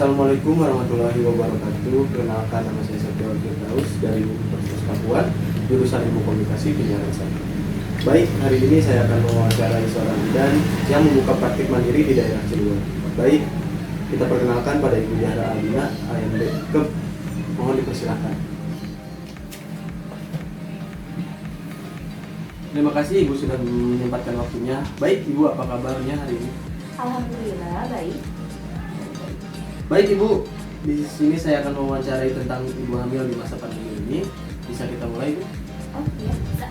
Assalamualaikum warahmatullahi wabarakatuh. Perkenalkan, nama saya Safiul Firdaus dari Universitas Papua, jurusan Ilmu Komunikasi Penyiaran 1. Baik, hari ini saya akan mewawancarai seorang bidan yang membuka praktik mandiri di daerah Cilegon. Baik, kita perkenalkan pada Ibu Zahra Alina, AMD KEP. Mohon dipersilakan. Terima kasih Ibu sudah menyempatkan waktunya. Baik Ibu, apa kabarnya hari ini? Alhamdulillah baik. Baik Ibu, di sini saya akan mewawancarai tentang ibu hamil di masa pandemi ini. Bisa kita mulai Ibu? Oh iya bisa.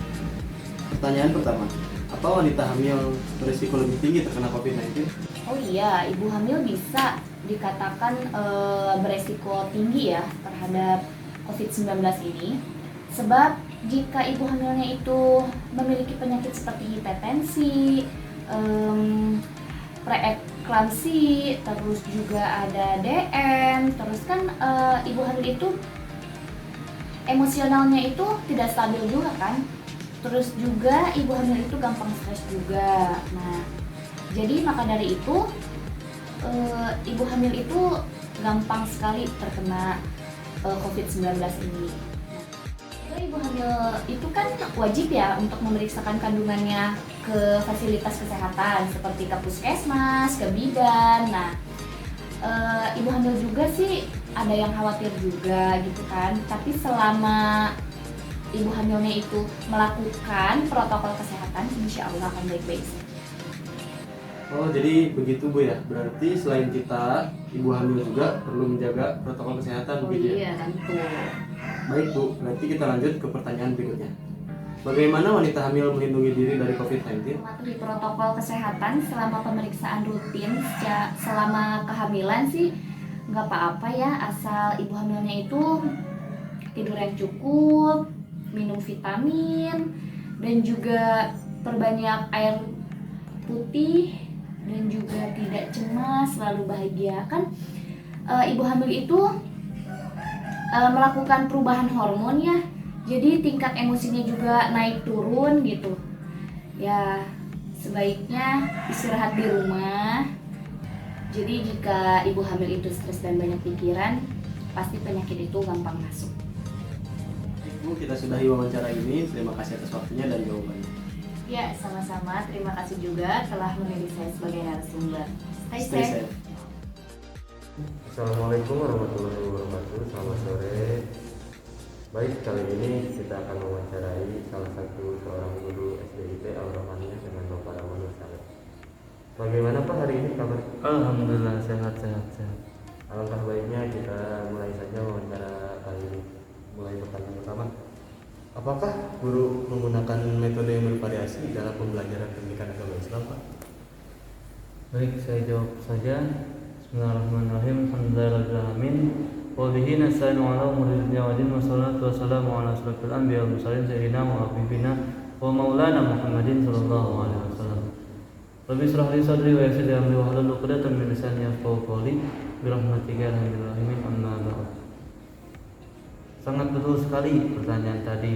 Pertanyaan pertama, apa wanita hamil berisiko lebih tinggi terkena COVID-19? Oh iya, ibu hamil bisa dikatakan beresiko tinggi ya terhadap COVID-19 ini. Sebab jika ibu hamilnya itu memiliki penyakit seperti hipertensi, preeklamsi, terus juga ada DM, terus kan ibu hamil itu emosionalnya itu tidak stabil juga kan, terus juga ibu hamil itu gampang stres juga. Nah, jadi maka dari itu ibu hamil itu gampang sekali terkena COVID-19 ini. Nah, ibu hamil itu kan wajib ya untuk memeriksakan kandungannya ke fasilitas kesehatan seperti ke puskesmas, ke bidan. Nah, ibu hamil juga sih ada yang khawatir juga gitu kan. Tapi selama ibu hamilnya itu melakukan protokol kesehatan, insya Allah akan baik-baik saja. Oh, jadi begitu Bu ya. Berarti selain kita, ibu hamil juga perlu menjaga protokol kesehatan begitu ya? Iya, tentu. Baik Bu, berarti kita lanjut ke pertanyaan berikutnya. Bagaimana wanita hamil melindungi diri dari COVID-19? Mematuhi protokol kesehatan selama pemeriksaan rutin selama kehamilan sih nggak apa-apa ya, asal ibu hamilnya itu tidur yang cukup, minum vitamin, dan juga perbanyak air putih, dan juga tidak cemas, selalu bahagia. Kan ibu hamil itu melakukan perubahan hormon ya, jadi tingkat emosinya juga naik turun gitu ya. Sebaiknya istirahat di rumah. Jadi jika ibu hamil itu stres dan banyak pikiran, pasti penyakit itu gampang masuk. Ibu, kita sudahi wawancara ini. Terima kasih atas waktunya dan jawabannya. Ya, sama-sama. Terima kasih juga telah memilih saya sebagai narasumber. Stay safe. Assalamualaikum warahmatullahi wabarakatuh. Selamat sore. Baik, kali ini kita akan mewawancarai salah satu seorang guru SDIT Al-Rahmaniyah dengan Bapak Rahman Saleh. Bagaimana Pak hari ini kabar? Alhamdulillah sehat. Alangkah baiknya kita mulai saja wawancara kali ini. Mulai pertanyaan pertama. Apakah guru menggunakan metode yang bervariasi dalam pembelajaran pendidikan agama Islam Pak? Baik, saya jawab saja. Bismillahirrahmanirrahim. Alhamdulillahirrahmanirrahim. Wa bihi nasta'inu ala umuri dunya wa din, wassalatu wassalamu ala asyrafil anbiya wal mursalin sayyidina wa habibina wa maulana Muhammadin sallallahu alaihi wasallam. Rabbi shrah li sadri wa yassir li amri wahlul 'uqdatam min lisani yafqahu qawli bi rahmatika ya arhamar rahimin. Amma ba'd. Sangat betul sekali pertanyaan tadi.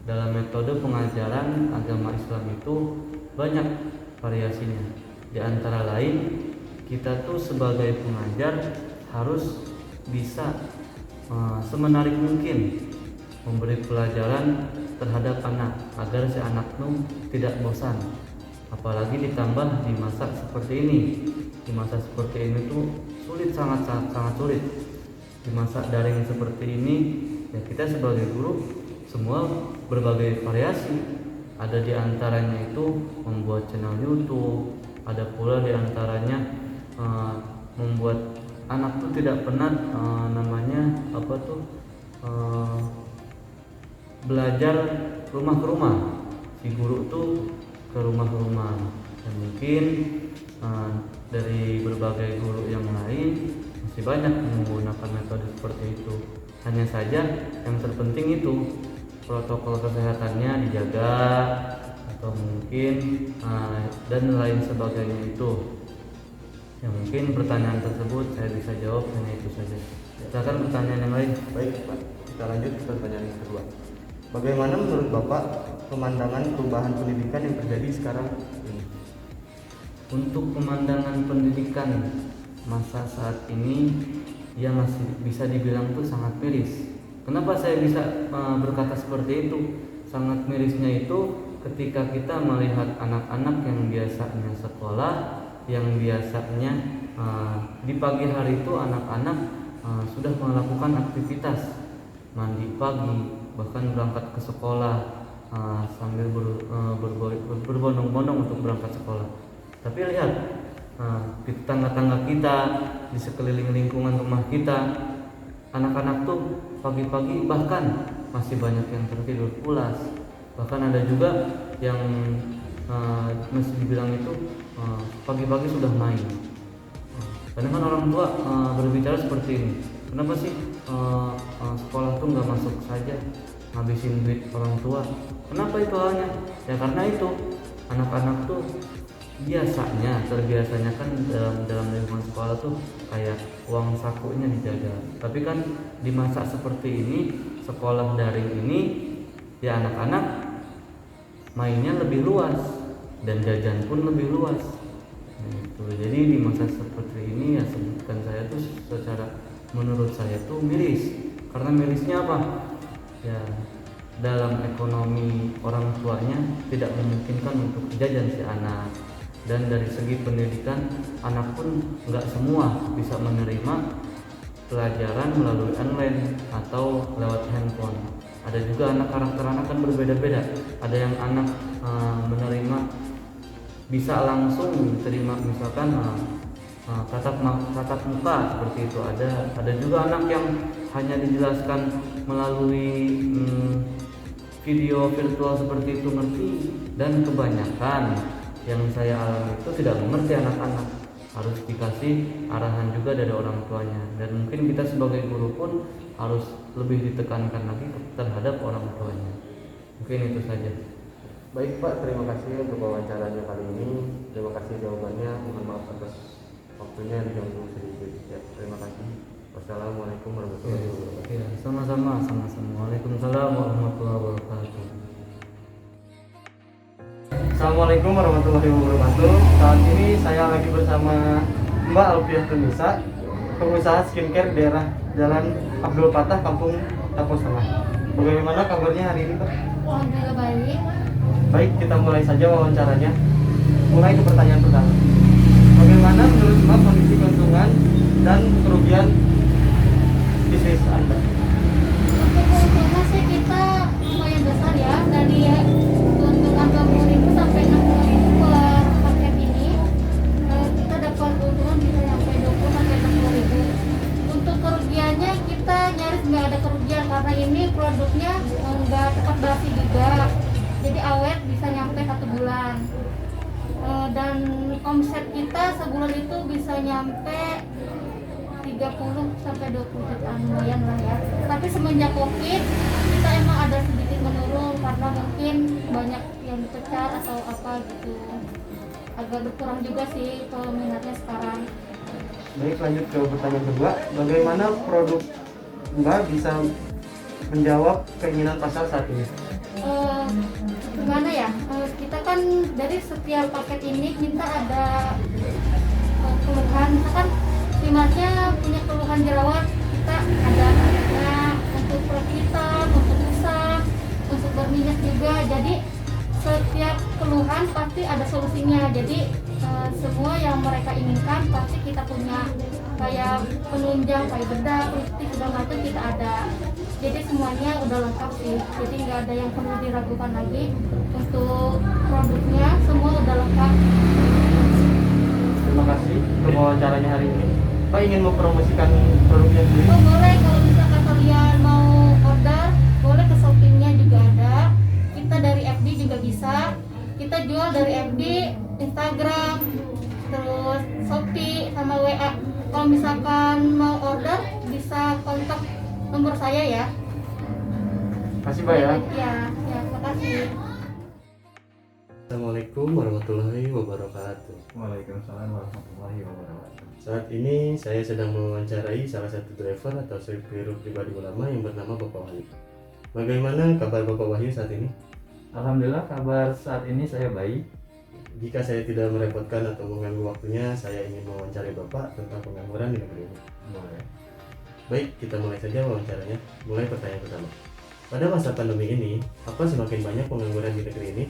Dalam metode pengajaran agama Islam itu banyak variasinya. Di antara lain, kita tuh sebagai pengajar harus bisa semenarik mungkin memberi pelajaran terhadap anak agar si anak tuh tidak bosan. Apalagi ditambah di masa seperti ini. Di masa seperti ini tuh sulit, sangat sulit. Di masa daring seperti ini ya, kita sebagai guru semua berbagai variasi. Ada di antaranya itu membuat channel YouTube, ada pula di antaranya membuat anak tuh tidak penat belajar rumah ke rumah. Si guru tuh ke rumah ke rumah, dan mungkin dari berbagai guru yang lain masih banyak menggunakan metode seperti itu. Hanya saja yang terpenting itu protokol kesehatannya dijaga, atau mungkin dan lain sebagainya itu. Ya, mungkin pertanyaan tersebut saya bisa jawab hanya itu saja. Silakan pertanyaan yang lain. Baik Pak, kita lanjut ke pertanyaan yang kedua. Bagaimana menurut Bapak pemandangan perubahan pendidikan yang terjadi sekarang ini? Untuk pemandangan pendidikan masa saat ini ya masih bisa dibilang tuh sangat miris. Kenapa saya bisa berkata seperti itu? Sangat mirisnya itu ketika kita melihat anak-anak yang biasanya sekolah, yang biasanya di pagi hari itu anak-anak sudah melakukan aktivitas mandi pagi, bahkan berangkat ke sekolah sambil berbondong-bondong untuk berangkat sekolah. Tapi lihat di tetangga-tangga kita, di sekeliling lingkungan rumah kita, anak-anak tuh pagi-pagi bahkan masih banyak yang tertidur pulas. Bahkan ada juga yang masih dibilang itu pagi-pagi sudah main. Kadang kan orang tua berbicara seperti ini, kenapa sih sekolah tuh nggak masuk saja, ngabisin duit orang tua? Kenapa itu halnya? Ya karena itu anak-anak tuh terbiasanya kan dalam lingkungan sekolah tuh kayak uang sakunya dijaga. Tapi kan di masa seperti ini, sekolah daring ini, ya anak-anak mainnya lebih luas dan jajan pun lebih luas. Gitu. Jadi di masa seperti ini ya sebutkan saya tuh secara menurut saya tuh miris. Karena mirisnya apa? Ya dalam ekonomi orang tuanya tidak memungkinkan untuk jajan si anak. Dan dari segi pendidikan, anak pun nggak semua bisa menerima pelajaran melalui online atau lewat handphone. Ada juga karakter anak kan berbeda-beda. Ada yang anak menerima bisa langsung diterima, misalkan tatap muka seperti itu. Ada juga anak yang hanya dijelaskan melalui video virtual seperti itu ngerti. Dan kebanyakan yang saya alami itu tidak mengerti anak-anak, harus dikasih arahan juga dari orang tuanya. Dan mungkin kita sebagai guru pun harus lebih ditekankan lagi terhadap orang tuanya. Mungkin itu saja. Baik Pak, terima kasih untuk wawancaranya kali ini. Terima kasih jawabannya. Mohon maaf atas waktunya diganggu sedikit. Ya, terima kasih. Wassalamualaikum warahmatullahi wabarakatuh. Ya, sama-sama. Waalaikumsalam warahmatullahi wabarakatuh. Assalamualaikum warahmatullahi wabarakatuh. Saat ini saya lagi bersama Mbak Alfiah Tunisa, pengusaha skincare daerah Jalan Abdul Fatah, Kampung Tapos Tengah. Bagaimana kabarnya hari ini, Pak? Alhamdulillah baik. Baik, kita mulai saja wawancaranya. Mulai ke pertanyaan pertama. Bagaimana menurut Mbak kondisi keuntungan dan kerugian bisnis Anda? Untuk keuntungan sih kita lumayan besar ya, dari keuntungan 20.000 sampai 60.000 per paket ini. Kita dapat keuntungan bisa sampai 20 sampai 60.000. Untuk kerugiannya kita nyaris nggak ada kerugian karena ini produknya nggak cepat basi juga, jadi awet bisa nyampe 1 bulan. Dan omset kita sebulan itu bisa nyampe 30 sampai 20 jutaan, lumayan lah ya. Tapi semenjak Covid kita emang ada sedikit menurun karena mungkin banyak yang dipecat atau apa gitu. Agak berkurang juga sih peminatnya sekarang. Baik, lanjut ke pertanyaan kedua. Bagaimana produk Mbak bisa menjawab keinginan pasar saat ini? Gimana ya? Kita kan dari setiap paket ini kita ada keluhan. Misalkan primatnya punya keluhan jerawat, kita ada untuk kulit hitam, untuk usang, untuk berminyak juga. Jadi setiap keluhan pasti ada solusinya. Jadi semua yang mereka inginkan pasti kita punya, kayak penunjang, kayak bedak, lipstick, segala macam kita ada. Jadi semuanya udah lengkap sih. Jadi nggak ada yang perlu diragukan lagi. Untuk produknya semua udah lengkap. Terima kasih untuk wawancaranya hari ini. Pak ingin mempromosikan produknya sendiri? Oh boleh, kalau misalkan kalian mau order, boleh ke Shopee-nya juga ada. Kita dari FB juga bisa. Kita jual dari FB, Instagram, terus Shopee sama WA. Kalau misalkan mau order bisa kontak nomor saya ya. Kasih Pak ya. Ya, terima kasih. Assalamualaikum warahmatullahi wabarakatuh. Waalaikumsalam warahmatullahi wabarakatuh. Saat ini saya sedang mewawancarai salah satu driver atau supir pribadi ulama yang bernama Bapak Wahyu. Bagaimana kabar Bapak Wahyu saat ini? Alhamdulillah kabar saat ini saya baik. jika saya tidak merepotkan atau mengganggu waktunya, saya ingin mewawancari Bapak tentang pengangguran di negeri ini. Boleh. Baik, kita mulai saja wawancaranya. Mulai pertanyaan pertama. Pada masa pandemi ini, apa semakin banyak pengangguran di negeri ini?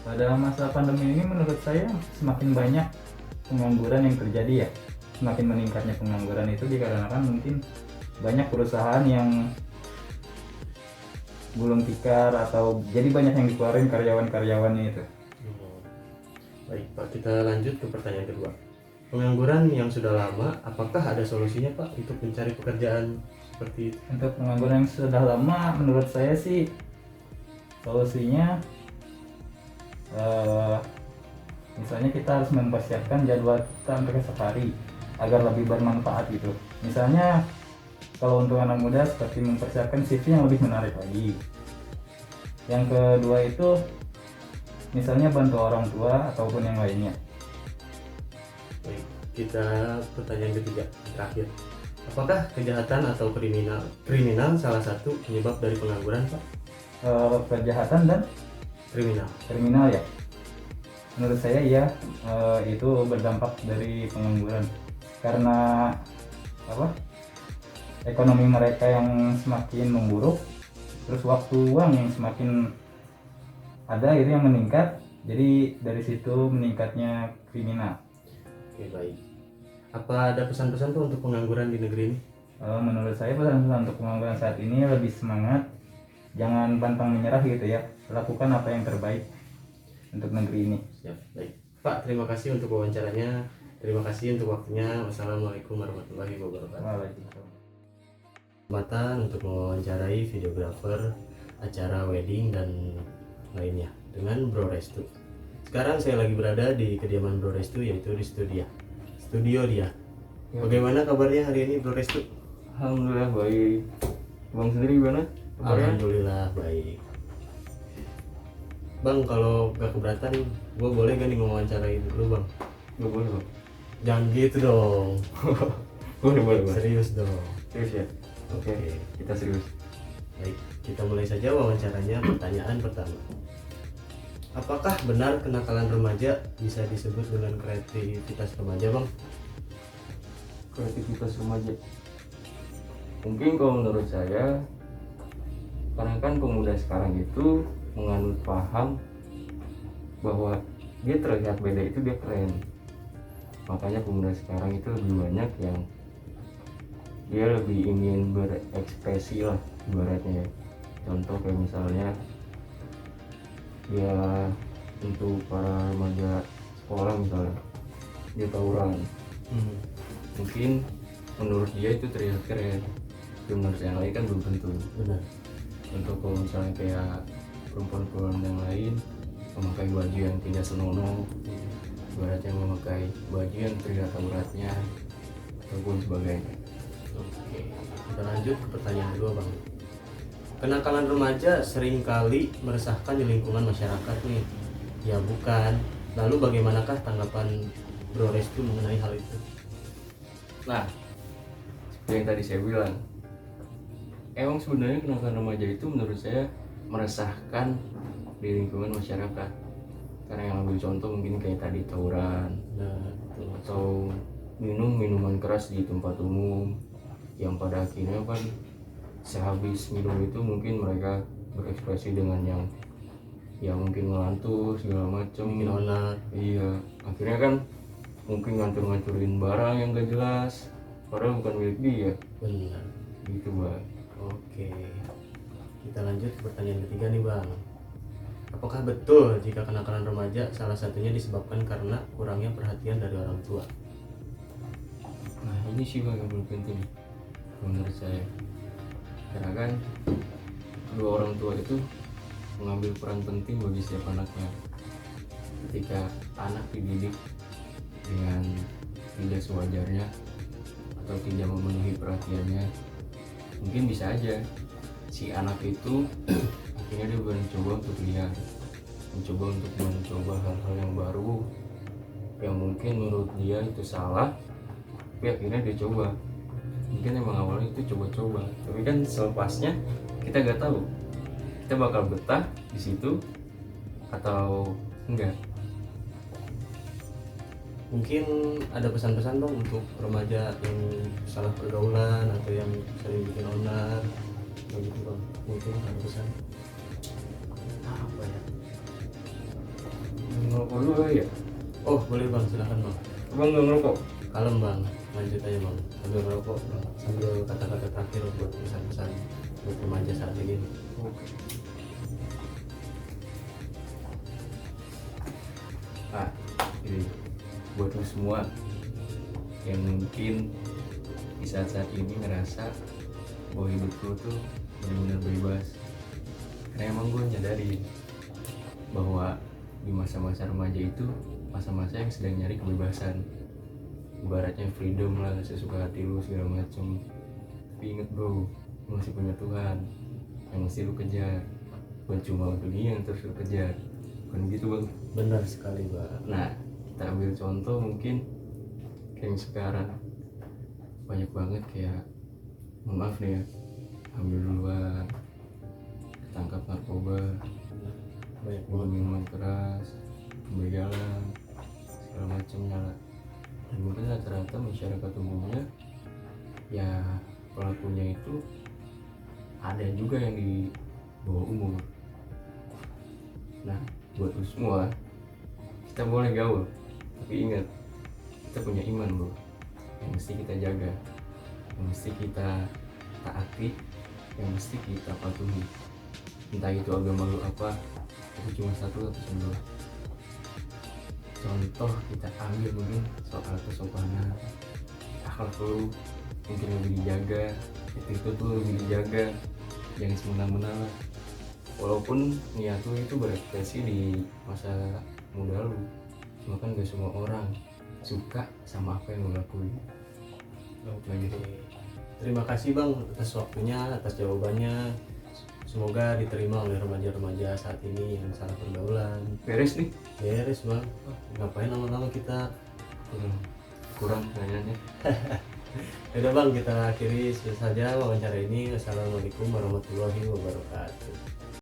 Pada masa pandemi ini menurut saya semakin banyak pengangguran yang terjadi ya. Semakin meningkatnya pengangguran itu dikarenakan mungkin banyak perusahaan yang gulung tikar atau jadi banyak yang dikeluarin karyawan-karyawannya itu. Baik Pak, kita lanjut ke pertanyaan kedua. Pengangguran yang sudah lama, apakah ada solusinya Pak untuk mencari pekerjaan seperti itu? Untuk pengangguran yang sudah lama menurut saya sih solusinya misalnya kita harus mempersiapkan jadwal kita untuk esok hari agar lebih bermanfaat gitu. Misalnya kalau untuk anak muda seperti mempersiapkan CV yang lebih menarik lagi. Yang kedua itu misalnya bantu orang tua ataupun yang lainnya. Baik, kita pertanyaan ketiga, terakhir. Apakah kejahatan atau kriminal salah satu penyebab dari pengangguran Pak? Kejahatan dan kriminal ya. Menurut saya ya itu berdampak dari pengangguran karena ekonomi mereka yang semakin memburuk, terus waktu uang yang semakin ada itu yang meningkat, jadi dari situ meningkatnya kriminal. Oke, baik. Apa ada pesan-pesan Pak untuk pengangguran di negeri ini? Menurut saya pesan-pesan untuk pengangguran saat ini lebih semangat, jangan pantang menyerah gitu ya, lakukan apa yang terbaik untuk negeri ini. Siap, baik. Pak, terima kasih untuk wawancaranya. Terima kasih untuk waktunya. Wassalamualaikum warahmatullahi wabarakatuh. Waalaikumsalam. Kesempatan untuk mewawancarai videografer acara wedding dan lainnya dengan Bro Restu. Sekarang saya lagi berada di kediaman Bro Restu, yaitu di studio dia. Bagaimana kabarnya hari ini Bro Restu? Alhamdulillah baik. Bang sendiri gimana? Alhamdulillah baik. Bang, kalau gak keberatan, gue boleh gak nih mewawancarai dulu Bang? Gak boleh bang. Jangan gitu dong. Boleh. Serius dong. Serius ya? Oke, kita serius. Baik, kita mulai saja wawancaranya. Pertanyaan pertama. Apakah benar kenakalan remaja bisa disebut dengan kreativitas remaja Bang? Kreativitas remaja. Mungkin kalau menurut saya, karena kan pemuda sekarang itu menganut paham bahwa dia terlihat beda itu dia keren. Makanya pemuda sekarang itu lebih banyak yang dia lebih ingin berekspresi lah ibaratnya ya. Contoh kayak misalnya dia untuk para remaja sekolah misalnya dia tawuran, mungkin menurut dia itu terlihat keren, tapi menurut yang lain kan belum tentu. Benar. Untuk kalau misalnya kayak perempuan-perempuan yang lain memakai baju yang tidak senonoh, ibaratnya memakai baju yang terlihat auratnya ataupun sebagainya. Oke, kita lanjut ke pertanyaan kedua Bang. Kenakalan remaja seringkali meresahkan di lingkungan masyarakat nih. Ya bukan. Lalu bagaimanakah tanggapan Bro Restu mengenai hal itu? Nah, seperti yang tadi saya bilang, emang sebenarnya kenakalan remaja itu menurut saya meresahkan di lingkungan masyarakat. Karena yang ambil contoh mungkin kayak tadi tawuran, atau minum minuman keras di tempat umum, yang pada akhirnya kan sehabis minum itu mungkin mereka berekspresi dengan yang mungkin ngelantur segala macam. Bikin onar. Iya, akhirnya kan mungkin ngancurin barang yang gak jelas, padahal bukan milik dia. Benar. Gitu Bang. Oke, kita lanjut ke pertanyaan ketiga nih Bang. Apakah betul jika kenakalan remaja salah satunya disebabkan karena kurangnya perhatian dari orang tua? Nah ini sih Bang yang belum penting menurut saya. Karena kan kedua orang tua itu mengambil peran penting bagi setiap anaknya. Ketika anak dididik dengan tidak sewajarnya atau tidak memenuhi perhatiannya, mungkin bisa aja si anak itu akhirnya dia mencoba untuk liar, mencoba hal-hal yang baru yang mungkin menurut dia itu salah, tapi akhirnya dia coba. Mungkin emang awalnya itu coba-coba, tapi kan selepasnya kita nggak tahu kita bakal betah di situ atau enggak. Mungkin ada pesan-pesan bang untuk remaja yang salah pergaulan atau yang sering bikin onar begitu bang, mungkin ada pesan apa ya? Ngerokok dulu ya? Oh boleh bang, silakan bang. Abang nggak ngerokok? Kalem bang, lanjut aja bang, sambil ngerokok bang, sambil kata-kata terakhir buat pesan-pesan buat remaja saat ini. Oke. Ah, ini buat lu semua yang mungkin di saat-saat ini ngerasa bahwa hidup lu tuh benar-benar bebas. Karena emang gue nyadari bahwa di masa-masa remaja itu masa-masa yang sedang nyari kebebasan. Ibaratnya freedom lah, sesuka hati lu segala macem. Tapi inget bro, lu masih punya Tuhan yang mesti lu kejar. Bukan cuma dunia yang terus lu kejar. Bukan gitu bang. Benar sekali bang. Nah, kita ambil contoh mungkin kayak yang sekarang banyak banget kayak, maaf nih ya, ambil duluan, ketangkap narkoba, Banyak minum banget. minuman keras, pembegalan, segala macamnya lah. Dan mungkin rata-rata masyarakat umumnya ya pelakunya itu ada juga yang di bawah umur. Nah, buat lu semua, kita boleh gaul, tapi ingat, kita punya iman bro, yang mesti kita jaga, yang mesti kita taati, yang mesti kita patuhi. Entah itu agama lu apa, itu cuma satu atau dua. Contoh kita ambil mungkin soal kesopanan, akhlak lu mungkin lebih dijaga, attitude lu lebih dijaga, jangan semena-mena lah. Walaupun niat lu itu berekspresi di masa muda lu, cuma kan gak semua orang suka sama apa yang lu lakuin. Oke. Terima kasih bang atas waktunya, atas jawabannya. Semoga diterima oleh remaja-remaja saat ini yang salah pergaulan. Beres nih? Beres bang. Ngapain lama-lama kita? Kurang nanyanya. Yaudah bang, kita akhiri saja wawancara ini. Assalamualaikum warahmatullahi wabarakatuh.